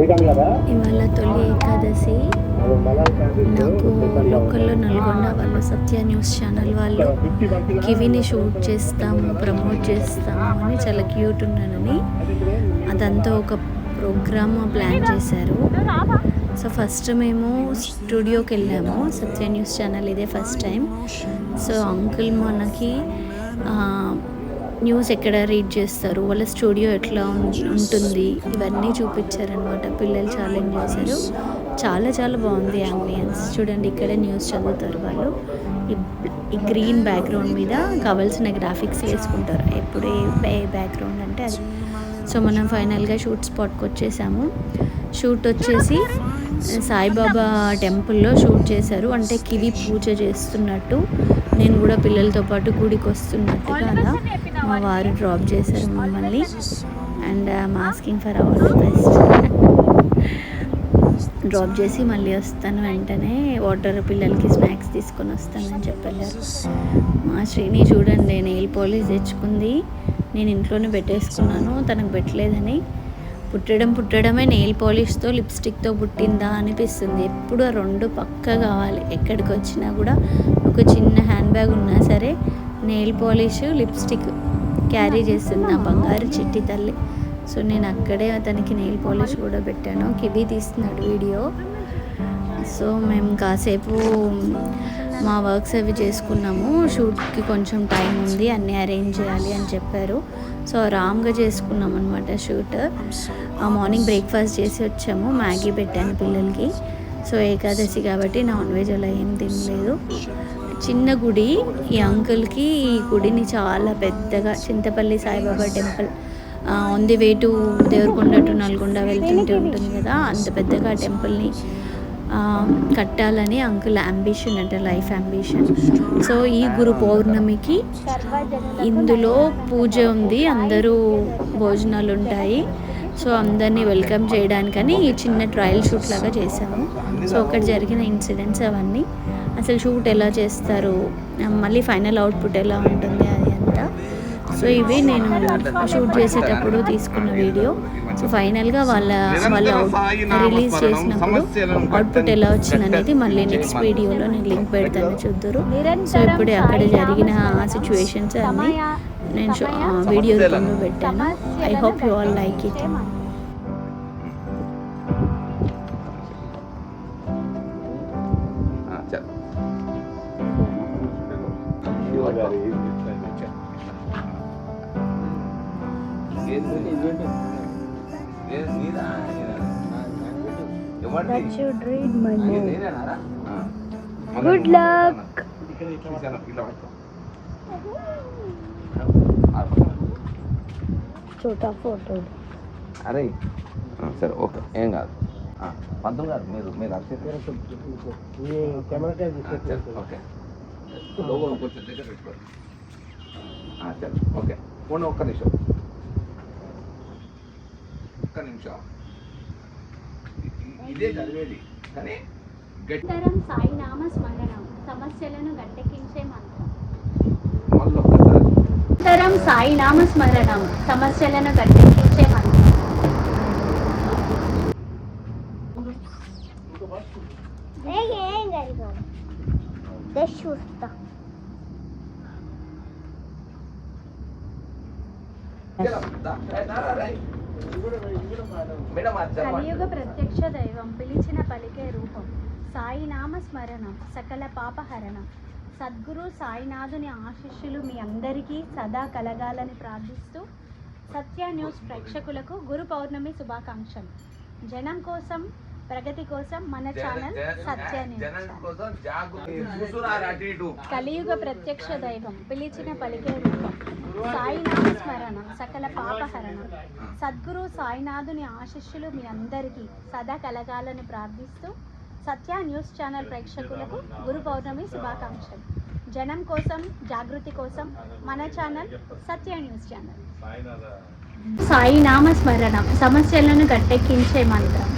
ఇవాళ తొలి ఏకాదశి. నాకు లోకల్లో నల్గొండ వాళ్ళు సత్య న్యూస్ ఛానల్ వాళ్ళు కివిని షూట్ చేస్తాము, ప్రమోట్ చేస్తాము అని చాలా క్యూట్ ఉన్నానని అదంతా ఒక ప్రోగ్రామ్ ప్లాన్ చేశారు. సో ఫస్ట్ మేము స్టూడియోకి వెళ్ళాము. సత్య న్యూస్ ఛానల్ ఇదే ఫస్ట్ టైం. సో అంకుల్ మనకి న్యూస్ ఎక్కడ రీడ్ చేస్తారు, వాళ్ళ స్టూడియో ఎట్లా ఉంటుంది ఇవన్నీ చూపించారనమాట. పిల్లలు చాలా ఎంజాయ్ చేశారు. చాలా చాలా బాగుంది అంబియన్స్. చూడండి, ఇక్కడే న్యూస్ చదువుతారు వాళ్ళు. ఈ గ్రీన్ బ్యాక్గ్రౌండ్ మీద కావాల్సిన గ్రాఫిక్స్ వేసుకుంటారు ఎప్పుడు ఏ బ్యాక్గ్రౌండ్ అంటే అది. సో మనం ఫైనల్గా షూట్ స్పాట్కి వచ్చేసాము. షూట్ వచ్చేసి సాయిబాబా టెంపుల్లో షూట్ చేశారు. అంటే కివి పూజ చేస్తున్నట్టు, నేను కూడా పిల్లలతో పాటు గుడికి వస్తున్నట్టుగా అలా మా వారు డ్రాప్ చేశారు మమ్మల్ని. And I'm asking for all the best. Drop చేసి మళ్ళీ వస్తాను, వెంటనే వాటర్ పిల్లలకి స్నాక్స్ తీసుకొని వస్తానని చెప్పారు. మా శ్రీని చూడండి, నెయిల్ పాలిష్ తెచ్చుకుంది. నేను ఇంట్లోనే పెట్టేసుకున్నాను, తనకు పెట్టలేదని. పుట్టడమే నెయిల్ పాలిష్తో లిప్స్టిక్తో పుట్టిందా అనిపిస్తుంది. ఎప్పుడు ఆ రెండు పక్క కావాలి. ఎక్కడికి వచ్చినా కూడా ఒక చిన్న హ్యాండ్ బ్యాగ్ ఉన్నా సరే నెయిల్ పాలిష్, లిప్స్టిక్ క్యారీ చేస్తుంది నా బంగారు చిట్టి తల్లి. సో నేను అక్కడే అతనికి నెయిల్ పాలిష్ కూడా పెట్టాను. కివి తీస్తున్నాడు వీడియో. సో మేము కాసేపు మా వర్క్స్ అవి చేసుకున్నాము. షూట్కి కొంచెం టైం ఉంది, అన్నీ అరేంజ్ చేయాలి అని చెప్పారు. సో ఆరామ్గా చేసుకున్నాం అనమాట షూట్. మార్నింగ్ బ్రేక్ఫాస్ట్ చేసి వచ్చాము. మ్యాగీ పెట్టాను పిల్లలకి. సో ఏకాదశి కాబట్టి నాన్ వెజ్ అలా ఏం తినలేదు. చిన్న గుడి ఈ అంకుల్కి. ఈ గుడిని చాలా పెద్దగా, Chintapalli Saibaba temple on the way to Devarakonda to Nalgonda వెళ్తుంటే ఉంటుంది కదా, అంత పెద్దగా టెంపుల్ని కట్టాలని అంకుల్ అంబిషన్ అంటే, లైఫ్ అంబిషన్. సో ఈ గురు పౌర్ణమికి ఇందులో పూజ ఉంది, అందరూ భోజనాలు ఉంటాయి. సో అందరినీ వెల్కమ్ చేయడానికని ఈ చిన్న ట్రయల్ షూట్ లాగా చేసాము. సో ఒకటి జరిగిన ఇన్సిడెంట్స్ అవన్నీ, అసలు షూట్ ఎలా చేస్తారు, మళ్ళీ ఫైనల్ అవుట్పుట్ ఎలా ఉంటుంది అది అంతా. సో ఇవి నేను షూట్ చేసేటప్పుడు తీసుకున్న వీడియో. సో ఫైనల్గా వాళ్ళ రిలీజ్ చేసినప్పుడు అవుట్పుట్ ఎలా వచ్చిందనేది మళ్ళీ నెక్స్ట్ వీడియోలో నేను లింక్ పెడతాను, చూద్దరు. సో ఇప్పుడు అక్కడ జరిగిన సిచ్యువేషన్స్ అన్నీ నేను వీడియో రూపంలో పెట్టాను. I hope you all like it. That should read my name. Good luck. छोटा फोटो. अरे सर ओके ఏం కాదు. పంతులు గారు మీరు అక్షర ఓకే లోగో కొంచెం దగ్గర పెట్టుకోండి. సరే ఓకే. ఒక్క నిమిషం. ఇదే చదివేది కానీ నిరంతరం సాయి నామ స్మరణం సమస్యలను గట్టెక్కించే మంత్రం. నిరంతరం సాయి నామ స్మరణం సమస్యలను గట్టెక్కించే మంత్రం. కలియుగ ప్రత్యక్ష దైవం పిలిచిన పలికే రూపం సాయి నామ స్మరణం సకల పాపహరణం. సద్గురు సాయినాథుని ఆశీస్సులు మీ అందరికీ సదా కలగాలని ప్రార్థిస్తూ సత్య న్యూస్ ప్రేక్షకులకు గురు పౌర్ణమి శుభాకాంక్షలు. జనం కోసం, ప్రగతి కోసం మన ఛానల్ సత్య న్యూస్. కలియుగ ప్రత్యక్ష దైవం పిలిచిన పలికే రూపం సాయినామ స్మరణం సకల పాపహరణం. సద్గురు సాయినాథుని ఆశీస్సులు మీ అందరికీ సదా కలగాలని ప్రార్థిస్తూ సత్య న్యూస్ ఛానల్ ప్రేక్షకులకు గురు పౌర్ణమి శుభాకాంక్షలు. జనం కోసం, జాగృతి కోసం మన ఛానల్ సత్య న్యూస్ ఛానల్. సాయి నామ స్మరణం సమస్యలను గట్టెక్కించే మంత్రం.